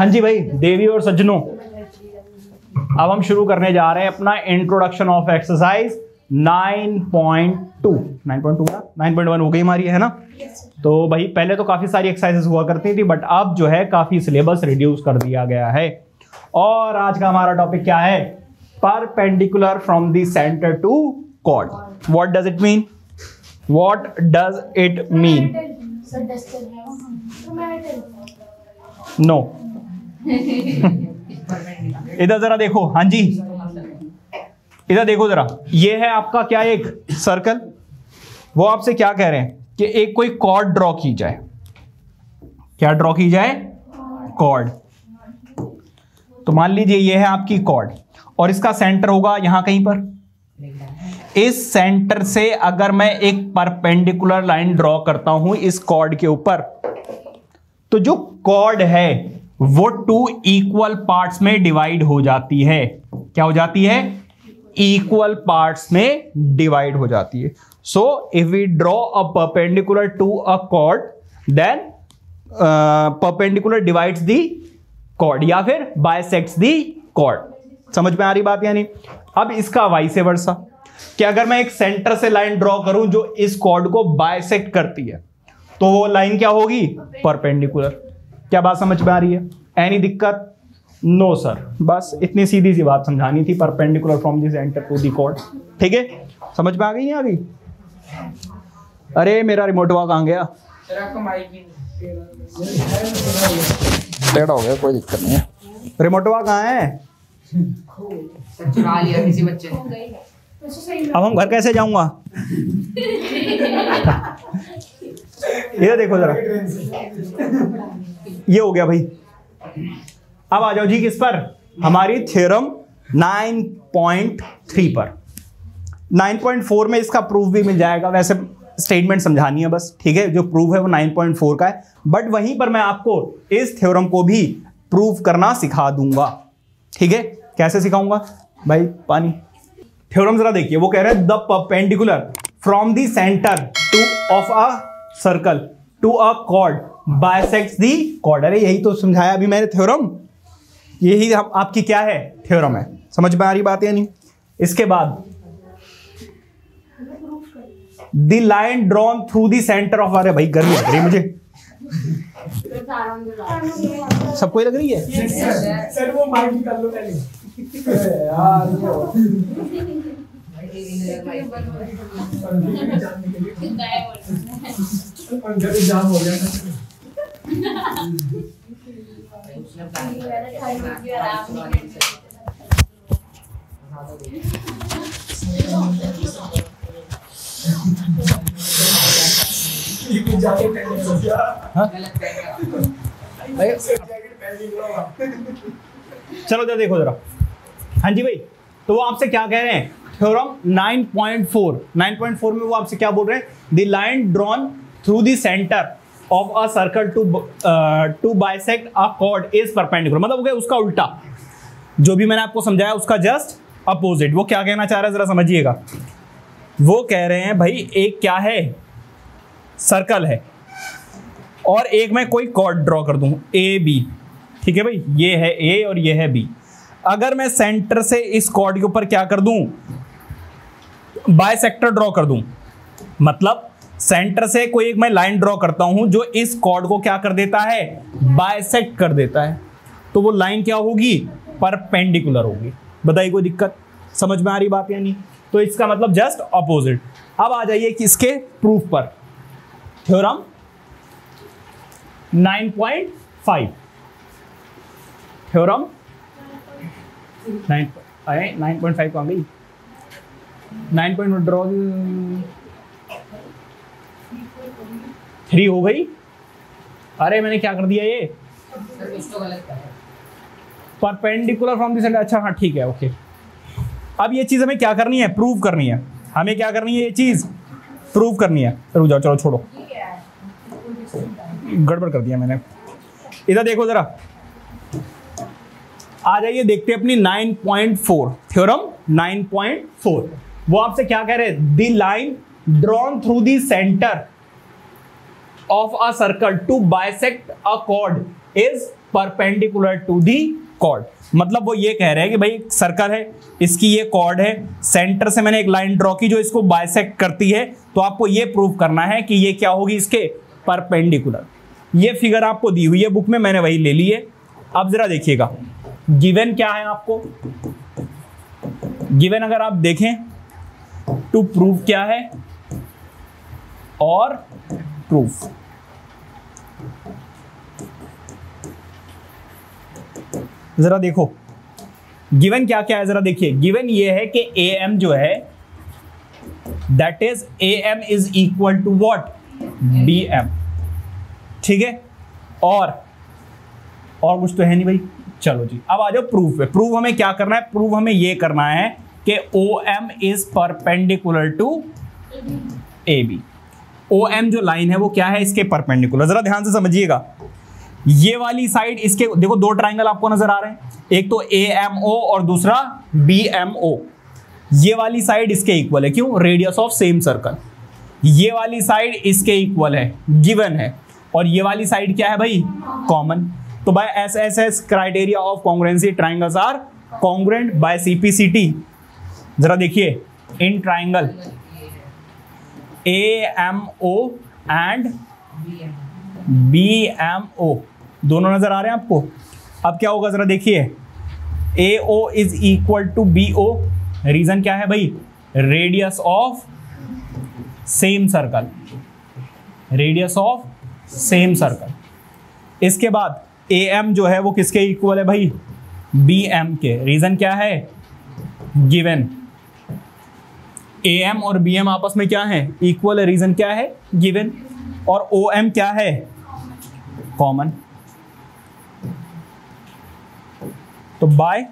हाँ जी भाई देवी और सज्जनों, अब हम शुरू करने जा रहे हैं अपना इंट्रोडक्शन ऑफ एक्सरसाइज 9.2 9.1 हो गई हमारी, है ना। तो भाई पहले तो काफी सारी एक्सरसाइजेस हुआ करती थी, बट अब जो है काफी सिलेबस रिड्यूस कर दिया गया है। और आज का हमारा टॉपिक क्या है? Perpendicular from the centre to chord. What does it mean? What does it mean? No. इधर जरा देखो, हाँ जी इधर देखो जरा, ये है आपका क्या, एक सर्कल। वो आपसे क्या कह रहे हैं कि एक कोई कॉर्ड ड्रॉ की जाए। क्या ड्रॉ की जाए? कॉर्ड। तो मान लीजिए ये है आपकी कॉर्ड और इसका सेंटर होगा यहां कहीं पर। इस सेंटर से अगर मैं एक परपेंडिकुलर लाइन ड्रॉ करता हूं इस कॉर्ड के ऊपर, तो जो कॉर्ड है वो 2 इक्वल पार्ट्स में डिवाइड हो जाती है। क्या हो जाती है? इक्वल पार्ट्स में डिवाइड हो जाती है। So if we draw a perpendicular to a chord, then perpendicular divides the chord या फिर बाइसेक्ट्स द कॉर्ड। समझ में आ रही बात? यानी अब इसका वाइस वर्सा, कि अगर मैं एक सेंटर से लाइन ड्रॉ करूं जो इस कॉर्ड को बाइसेक्ट करती है, तो वो लाइन क्या होगी? परपेंडिकुलर। क्या बात समझ में आ रही है? एनी दिक्कत? नो सर, बस इतनी सीधी सी बात समझानी थी, perpendicular from the centre to the chord. ठीक है, समझ में आ गई? नहीं आ गई? अरे मेरा रिमोटवा कहां गया? टेढ़ा हो गया, कोई दिक्कत नहीं है। रिमोटवा कहां है? चुरा लिया किसी बच्चे ने। अब हम घर कैसे जाऊंगा? ये देखो जरा, ये हो गया भाई। अब आ जाओ जी किस पर? हमारी थ्योरम 9.3 पर। 9.4 में इसका प्रूफ भी मिल जाएगा। वैसे स्टेटमेंट समझानी है बस, ठीक है। जो प्रूफ है वो 9.4 का है, बट वहीं पर मैं आपको इस थ्योरम को भी प्रूफ करना सिखा दूंगा। ठीक है, कैसे सिखाऊंगा भाई? पानी। थ्योरम जरा देखिए, वो कह रहे हैं the perpendicular from the centre to of a circle to a chord bisects the chord. अरे यही तो समझाया अभी मैंने थ्योरम, यही आपकी क्या है? थ्योरम है। समझ में आ रही बात या नहीं? इसके बाद the line drawn through the centre of, अरे भाई गर्मी लग रही है मुझे। सबको ही लग रही है? सर वो माइक कर लो पहले जाम हो गया। चलो जरा देखो जरा, हाँ जी भाई। तो वो आपसे क्या कह रहे हैं? थ्योरम 9.4 में वो आपसे क्या बोल रहे हैं? The line drawn through the centre of a circle to bisect a chord is perpendicular. मतलब हो गया उसका उल्टा, जो भी मैंने आपको समझाया उसका जस्ट अपोजिट। वो क्या कहना चाह रहा है जरा समझिएगा। वो कह रहे हैं भाई एक क्या है? सर्कल है और एक मैं कोई कॉर्ड ड्रॉ कर दूं ए बी। ठीक है भाई, ये है ए और ये है बी। अगर मैं सेंटर से इस कॉर्ड के ऊपर क्या कर दूं? बाइसेक्टर ड्रॉ कर दूं। मतलब सेंटर से कोई एक मैं लाइन ड्रॉ करता हूं जो इस कॉर्ड को क्या कर देता है? बाइसेक्ट कर देता है। तो वो लाइन क्या होगी? परपेंडिकुलर होगी। बताइए कोई दिक्कत? समझ में आ रही बात या नहीं? तो इसका मतलब जस्ट अपोजिट। अब आ जाइए किसके प्रूफ पर? थ्योरम 9.5। थ्योरम 9.5 कहां गई? 9. ड्रॉ 3 हो गई। अरे मैंने क्या कर दिया? ये परपेंडिकुलर फ्रॉम द सेंटर। अच्छा हाँ ठीक है, ओके। अब ये चीज हमें क्या करनी है? प्रूव करनी है। हमें क्या करनी है? ये चीज प्रूव करनी है। रुक जाओ, चलो छोड़ो, गड़बड़ कर दिया मैंने। इधर देखो जरा, आ जाइए देखते हैं अपनी 9.4 थ्योरम 9.4। वो आपसे क्या कह रहे हैं? The line drawn through the centre of a circle to bisect a chord is perpendicular to the chord. मतलब वो ये कह रहे हैं कि भाई सर्कल है, इसकी ये कॉर्ड है, सेंटर से मैंने एक लाइन ड्रॉ की जो इसको बाइसेक्ट करती है, तो आपको ये प्रूव करना है कि ये क्या होगी, इसके परपेंडिकुलर। ये फिगर आपको दी हुई है बुक में, मैंने वही ले ली है। अब जरा देखिएगा गिवन क्या है आपको। गिवन अगर आप देखें टू प्रूव क्या है और प्रूफ। जरा देखो गिवन क्या क्या है, जरा देखिए। गिवन ये है कि ए एम जो है that is A M is equal to what, B M. ठीक है, और कुछ तो है नहीं भाई। चलो जी, अब आ जाओ प्रूफ पे। प्रूफ हमें क्या करना है, प्रूफ हमें ये करना है कि O M is perpendicular to A B. O M जो लाइन है वो क्या है, इसके परपेंडिकुलर। जरा ध्यान से समझिएगा, ये वाली साइड इसके, देखो दो ट्राइंगल आपको नजर आ रहे हैं, एक तो ए एम ओ और दूसरा बी एम ओ। ये वाली साइड इसके इक्वल है, क्यों, रेडियस ऑफ सेम सर्कल। ये वाली साइड इसके इक्वल है, गिवन है, और ये वाली साइड क्या है भाई, कॉमन। तो by SSS criteria of congruency triangles are congruent by CPCT. जरा देखिए in triangle A M O and B M O दोनों नजर आ रहे हैं आपको। अब क्या होगा जरा देखिए, A O is equal to B O. Reason क्या है भाई, radius of same circle, radius of same circle. इसके बाद ए एम जो है वो किसके इक्वल है भाई, बी एम के। रीजन क्या है, गिवन। ए एम और बी एम आपस में क्या है, इक्वल है। रीजन क्या है, गिवन। और ओ एम क्या है, कॉमन। तो by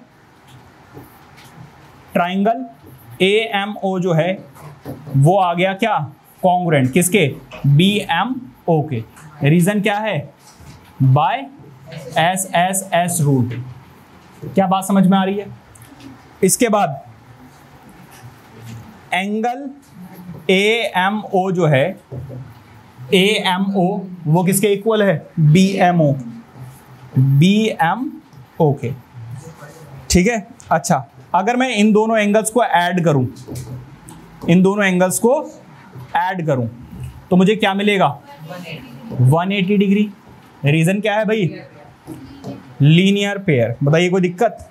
triangle A M O जो है वो आ गया क्या, कॉन्ग्रुएंट किसके, बी एम ओ के। रीजन क्या है, by S S S rule. क्या बात समझ में आ रही है। इसके बाद एंगल ए एम ओ जो है, ए एम ओ वो किसके इक्वल है, B M O, B M O के। ठीक है, अच्छा अगर मैं इन दोनों एंगल्स को ऐड करूं, इन दोनों एंगल्स को ऐड करूं तो मुझे क्या मिलेगा, 180 डिग्री। रीजन क्या है भाई, लीनियर पेयर। बताइए कोई दिक्कत।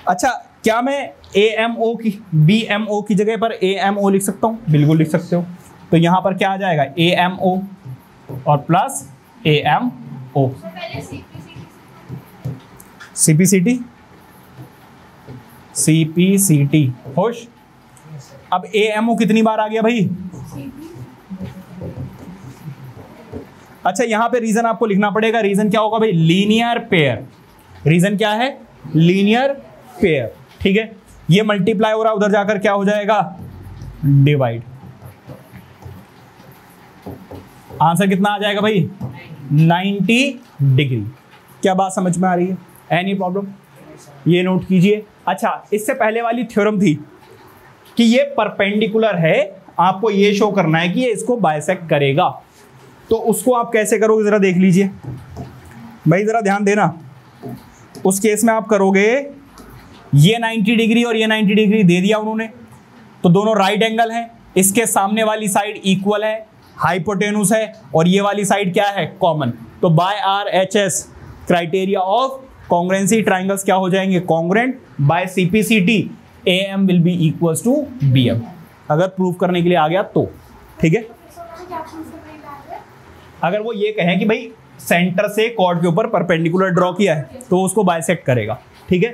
अच्छा क्या मैं ए एम ओ की, बी एम ओ की जगह पर ए एम ओ लिख सकता हूं, बिल्कुल लिख सकते हो। तो यहां पर क्या आ जाएगा, ए एम ओ और plus A M O. CPCT, CPCT खुश। अब ए एम ओ कितनी बार आ गया भाई, अच्छा यहां पे रीजन आपको लिखना पड़ेगा। रीजन क्या होगा भाई, लीनियर पेयर। रीजन क्या है, लीनियर पेयर। ठीक है, ये मल्टीप्लाई हो रहा है, उधर जाकर क्या हो जाएगा, डिवाइड। आंसर कितना आ जाएगा भाई, 90 डिग्री। क्या बात समझ में आ रही है, एनी प्रॉब्लम, ये नोट कीजिए। अच्छा इससे पहले वाली थ्योरम थी कि ये परपेंडिकुलर है, आपको ये शो करना है कि ये इसको बाइसेक्ट करेगा। तो उसको आप कैसे करोगे जरा देख लीजिए भाई, जरा ध्यान देना। उस केस में आप करोगे, ये 90 डिग्री और ये 90 डिग्री दे दिया उन्होंने, तो दोनों राइट एंगल हैं। इसके सामने वाली साइड इक्वल है, हाइपोटेनुस है, और ये वाली साइड क्या है, कॉमन। तो by RHS criteria of congruency triangles क्या हो जाएंगे, congruent. By CPCT A M will be equals to B M, अगर प्रूव करने के लिए आ गया तो। ठीक है, अगर वो ये कहें कि भाई सेंटर से कॉर्ड के ऊपर परपेंडिकुलर ड्रॉ किया है तो उसको बाइसेक्ट करेगा। ठीक है,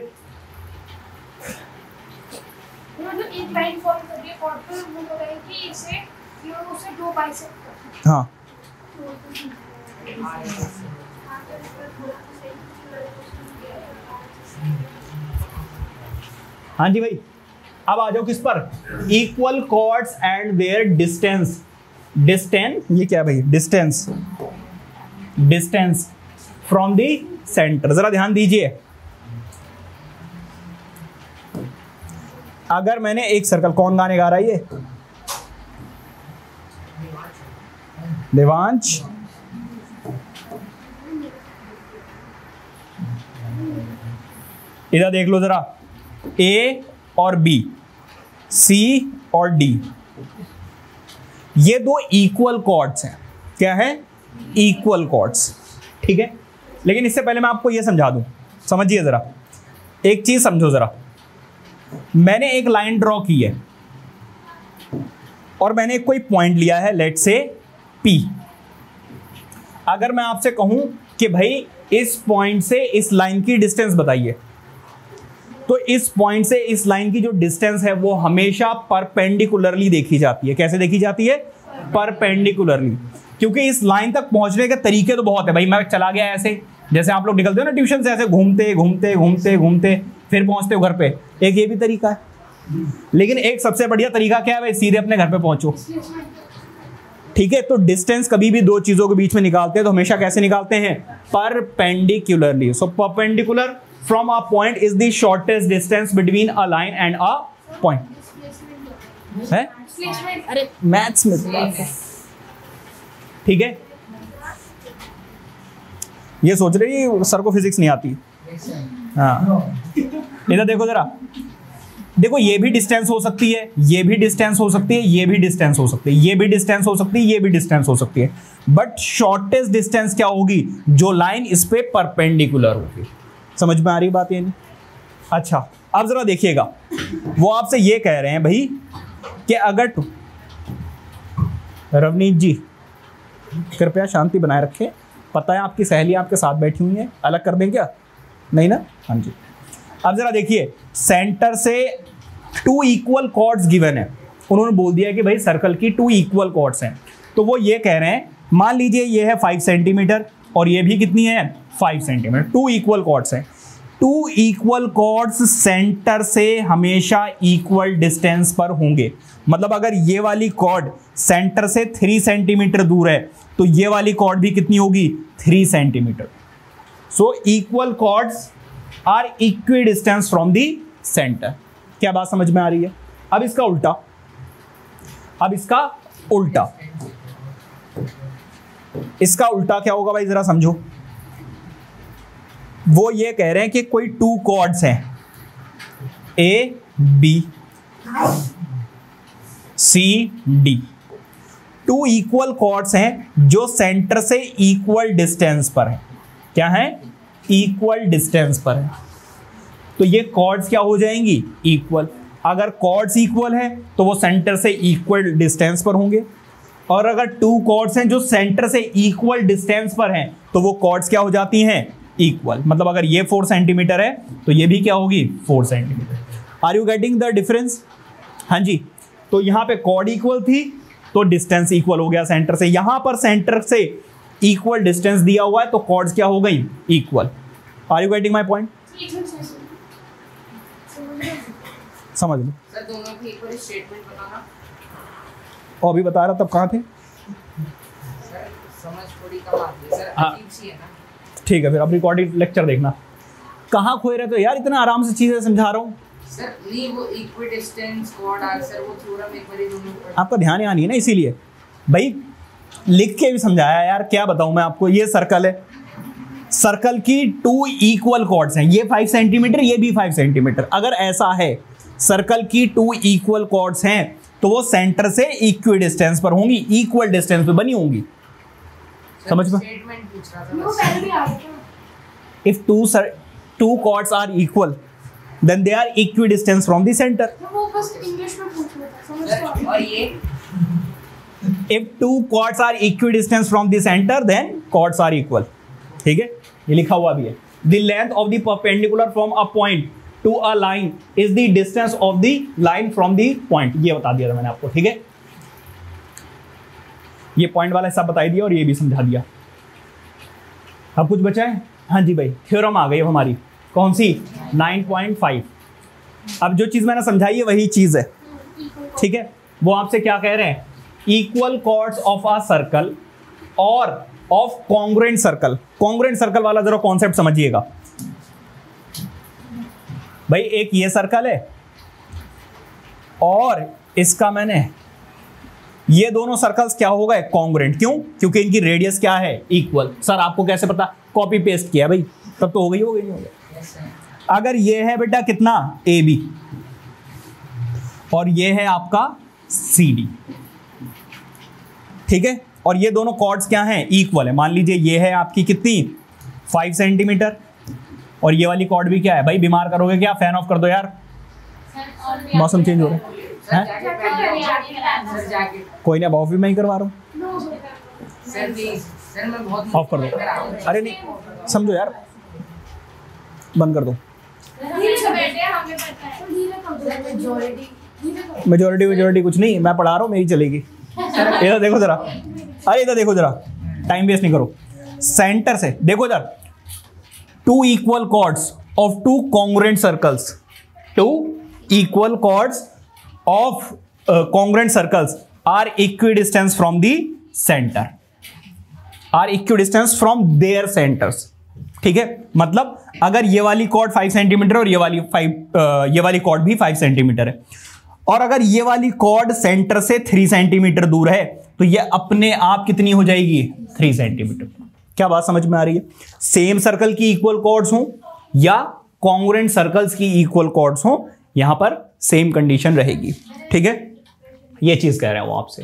एक लाइन फॉर्म करके कॉर्ड पर वो हो रहा है कि इसे उसे दो बाइसेक्ट कर। हाँ हाँ जी भाई, अब आ जाओ किस पर, equal chords and their distance. Distance ये क्या भाई, distance, distance from the centre. जरा ध्यान दीजिए, अगर मैंने एक सर्कल, कौन गाने गा रहा है ये, देवांश। इधर देख लो जरा, ए और बी, सी और डी, ये दो इक्वल कॉर्ड्स हैं। क्या है? Equal chords. ठीक है, लेकिन इससे पहले मैं आपको यह समझा दूं, समझिए जरा, एक चीज समझो जरा। मैंने एक लाइन ड्रॉ की है और मैंने कोई पॉइंट लिया है, लेट्स से पी। अगर मैं आपसे कहूं कि भाई इस पॉइंट से इस लाइन की डिस्टेंस बताइए, तो इस पॉइंट से इस लाइन की जो डिस्टेंस है वो हमेशा परपेंडिकुलरली देखी जाती है। कैसे देखी जाती है? परपेंडिकुलरली, क्योंकि इस लाइन तक पहुंचने के तरीके तो बहुत है भाई। मैं चला गया ऐसे, जैसे आप लोग निकलते हो ना ट्यूशन से, ऐसे घूमते घूमते घूमते घूमते फिर पहुंचते हो घर पे, एक ये भी तरीका है। लेकिन एक सबसे बढ़िया तरीका क्या है भाई? सीधे अपने घर पे पहुंचो। ठीक है, तो डिस्टेंस कभी भी दो चीजों के बीच में निकालते हैं तो हमेशा कैसे निकालते हैं? Perpendicularly. So perpendicular from a point is the shortest distance between a line and a point. है? अरे मैथ्स में ठीक है, ये सोच रही सर को फिजिक्स नहीं आती। हाँ, इधर देखो जरा, देखो ये भी डिस्टेंस हो सकती है, ये भी डिस्टेंस हो सकती है, ये भी डिस्टेंस हो सकती है, ये भी डिस्टेंस हो सकती है, ये भी डिस्टेंस हो सकती है, बट शॉर्टेस्ट डिस्टेंस क्या होगी? जो लाइन इस पे परपेंडिकुलर होगी। समझ में आ रही बात? ये नहीं? अच्छा, अब जरा देखिएगा, वो आपसे ये कह रहे हैं भाई कि अगर रवनीत जी कृपया शांति बनाए रखें, पता है आपकी सहेली आपके साथ बैठी हुई है, अलग कर दें क्या? नहीं ना? हाँ जी। अब जरा देखिए, सेंटर से 2 इक्वल कॉर्ड्स गिवन है। उन्होंने बोल दिया कि भाई सर्कल की 2 इक्वल कॉर्ड्स हैं, तो वो ये कह रहे हैं, मान लीजिए ये है 5 सेंटीमीटर और ये भी कितनी है? 5 सेंटीमीटर। 2 इक्वल कॉर्ड्स हैं। 2 इक्वल कॉर्ड्स सेंटर से हमेशा इक्वल डिस्टेंस पर होंगे। मतलब अगर ये वाली कॉर्ड सेंटर से 3 सेंटीमीटर दूर है तो ये वाली कॉर्ड भी कितनी होगी? 3 centimetre. So equal chords are equidistance from the centre. क्या बात समझ में आ रही है? अब इसका उल्टा, इसका उल्टा क्या होगा भाई? जरा समझो। वो ये कह रहे हैं कि कोई 2 कॉर्ड्स हैं, A B C D, 2 equal chords हैं जो सेंटर से इक्वल डिस्टेंस पर है। क्या है? इक्वल डिस्टेंस पर है। तो ये कॉर्ड्स क्या हो जाएंगी? इक्वल। अगर कॉर्ड्स इक्वल है तो वो सेंटर से इक्वल डिस्टेंस पर होंगे, और अगर 2 कॉर्ड्स हैं जो सेंटर से इक्वल डिस्टेंस पर हैं तो वो कॉर्ड्स क्या हो जाती हैं? इक्वल। मतलब अगर ये 4 सेंटीमीटर है तो ये भी क्या होगी? 4 centimetre. Are you getting the difference? हाँ जी। तो यहां पे कॉर्ड इक्वल थी तो डिस्टेंस इक्वल हो गया सेंटर से। यहां पर सेंटर से इक्वल डिस्टेंस दिया हुआ है तो कॉर्ड्स क्या हो गई? Equal. Are you getting my point? समझ लो सर, दोनों की इक्वल स्टेटमेंट बताना। और अभी बता रहा, तब कहाँ थे? सर समझ थोड़ी कम आती है सर, अजीब सी है ना। ठीक है, फिर अब रिकॉर्डेड लेक्चर देखना। कहाँ खोए रहे तो यार, इतना आराम से चीजें समझा रहा हूँ। सर नहीं, वो इक्वी डिस्टेंस कॉर्ड आंसर वो थ्योरम एक बार दोनों आपका ध्यान यहाँ नहीं है ना, इसीलिए भाई लिख के भी समझाया यार। क्या बताऊं मैं आपको? ये सर्कल है, सर्कल की 2 इक्वल कॉर्ड्स हैं, ये 5 सेंटीमीटर, ये भी 5 सेंटीमीटर। अगर ऐसा है, सर्कल की 2 इक्वल कॉर्ड्स हैं तो वो सेंटर से इक्वी डिस्टेंस पर होंगी, इक्वल डिस्टेंस पे बनी होंगी। समझ में? स्टेटमेंट पूछ रहा वो था। पहले भी आ गया। If two chords are equal, then they are equidistant from the center. वो बस इंग्लिश में पूछ रहा था, समझ तो आ गया। और ये If 2 chords are equidistant from the center, then chords are equal. ठीक है, ये लिखा हुआ भी है। The length of the perpendicular from a point to a line is the distance of the line from the point. ये बता दिया था मैंने आपको। ठीक है, ये पॉइंट वाला सब बता दिया और ये भी समझा दिया। अब कुछ बचा है? हाँ जी भाई, थ्योरम आ गई हमारी। कौन सी? 9.5। अब जो चीज मैंने समझाई है वही चीज है। ठीक है, वो आपसे क्या कह रहे हैं? Equal chords of a circle और of congruent circle. Congruent circle वाला जरा कॉन्सेप्ट समझिएगा भाई। एक ये सर्कल है और इसका मैंने, ये दोनों सर्कल्स क्या हो गए? कॉन्ग्रुएंट। क्यों? क्योंकि इनकी रेडियस क्या है? इक्वल। सर आपको कैसे पता? कॉपी पेस्ट किया भाई, तब तो हो गई नहीं हो गया। अगर ये है बेटा कितना ए बी और ये है आपका सी डी, ठीक है, और ये दोनों कॉर्ड्स क्या हैं, इक्वल है। मान लीजिए ये है आपकी कितनी 5 सेंटीमीटर और ये वाली कॉर्ड भी क्या है भाई, बीमार करोगे क्या, फैन ऑफ कर दो यार, मौसम चेंज हो रहा है। कोई ना, ऑफ भी मैं ही करवा रहा हूँ, ऑफ कर दो। अरे नहीं समझो यार, बंद कर दो। मेजोरिटी कुछ नहीं, मैं पढ़ा रहा हूँ, मेरी चलेगी। इधर देखो जरा, अरे इधर देखो जरा, टाइम वेस्ट नहीं करो। सेंटर से देखो इधर, 2 equal chords of 2 congruent circles, 2 equal chords of congruent circles are equidistance from the centre, are equidistance from their centres, ठीक है। मतलब अगर ये वाली कॉर्ड 5 सेंटीमीटर और ये वाली कॉर्ड भी 5 सेंटीमीटर है, और अगर ये वाली कॉर्ड सेंटर से 3 सेंटीमीटर दूर है, तो ये अपने आप कितनी हो जाएगी, 3 सेंटीमीटर। क्या बात समझ में आ रही है? सेम सर्कल की इक्वल कॉर्ड्स हो या कॉन्ग्रुएंट सर्कल्स की इक्वल कॉर्ड्स हो, यहां पर सेम कंडीशन रहेगी, ठीक है। ये चीज कह रहे हैं वो आपसे।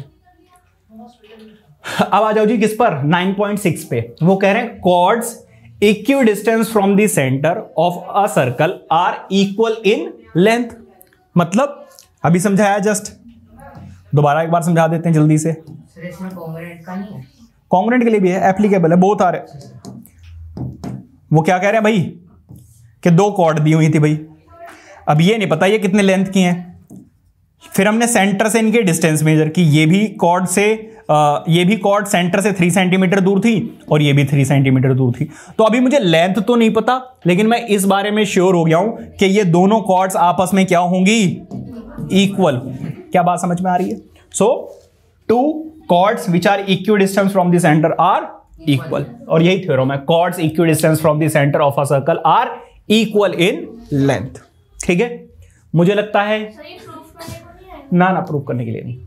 अब आ जाओ जी किस पर, 9.6 पे। वो कह रहे हैं chords equidistance from the centre of a circle are equal in length. मतलब अभी समझाया जस्ट, दोबारा एक बार समझा देते हैं जल्दी से। कॉन्ग्रुएंट के लिए भी है, एप्लीकेबल है, बहुत आ रहे। वो क्या कह रहे हैं भाई कि 2 कॉर्ड दी हुई थी भाई, अब ये नहीं पता ये कितने लेंथ की हैं, फिर हमने सेंटर से इनके डिस्टेंस मेजर की। ये भी कॉर्ड सेंटर से 3 सेंटीमीटर दूर थी और ये भी 3 सेंटीमीटर दूर थी। तो अभी मुझे लेंथ तो नहीं पता, लेकिन मैं इस बारे में श्योर हो गया हूं कि ये दोनों कॉर्ड्स आपस में क्या होंगी, इक्वल। क्या बात समझ में आ रही है? So 2 chords which are equidistance from the centre are equal, और यही थ्योरम है, chords equidistance from the centre of a circle are equal in length, ठीक है। मुझे लगता है ना प्रूफ करने के लिए नहीं,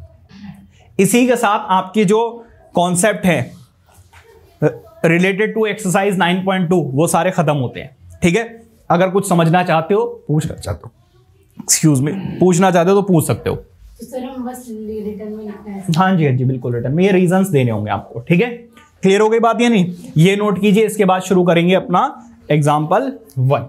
इसी के साथ आपकी जो कॉन्सेप्ट है रिलेटेड टू एक्सरसाइज 9.2 वो सारे खत्म होते हैं, ठीक है। अगर कुछ समझना चाहते हो, पूछना चाहते हो, एक्सक्यूज मी, पूछना चाहते हो तो पूछ सकते हो। तो सर हम बस रिटर्न में लिखना है? हाँ जी बिल्कुल, रिटर्न में ये रीजंस देने होंगे आपको, ठीक है। क्लियर हो गई बात या नहीं? ये नोट कीजिए, इसके बाद शुरू करेंगे अपना एग्जाम्पल 1।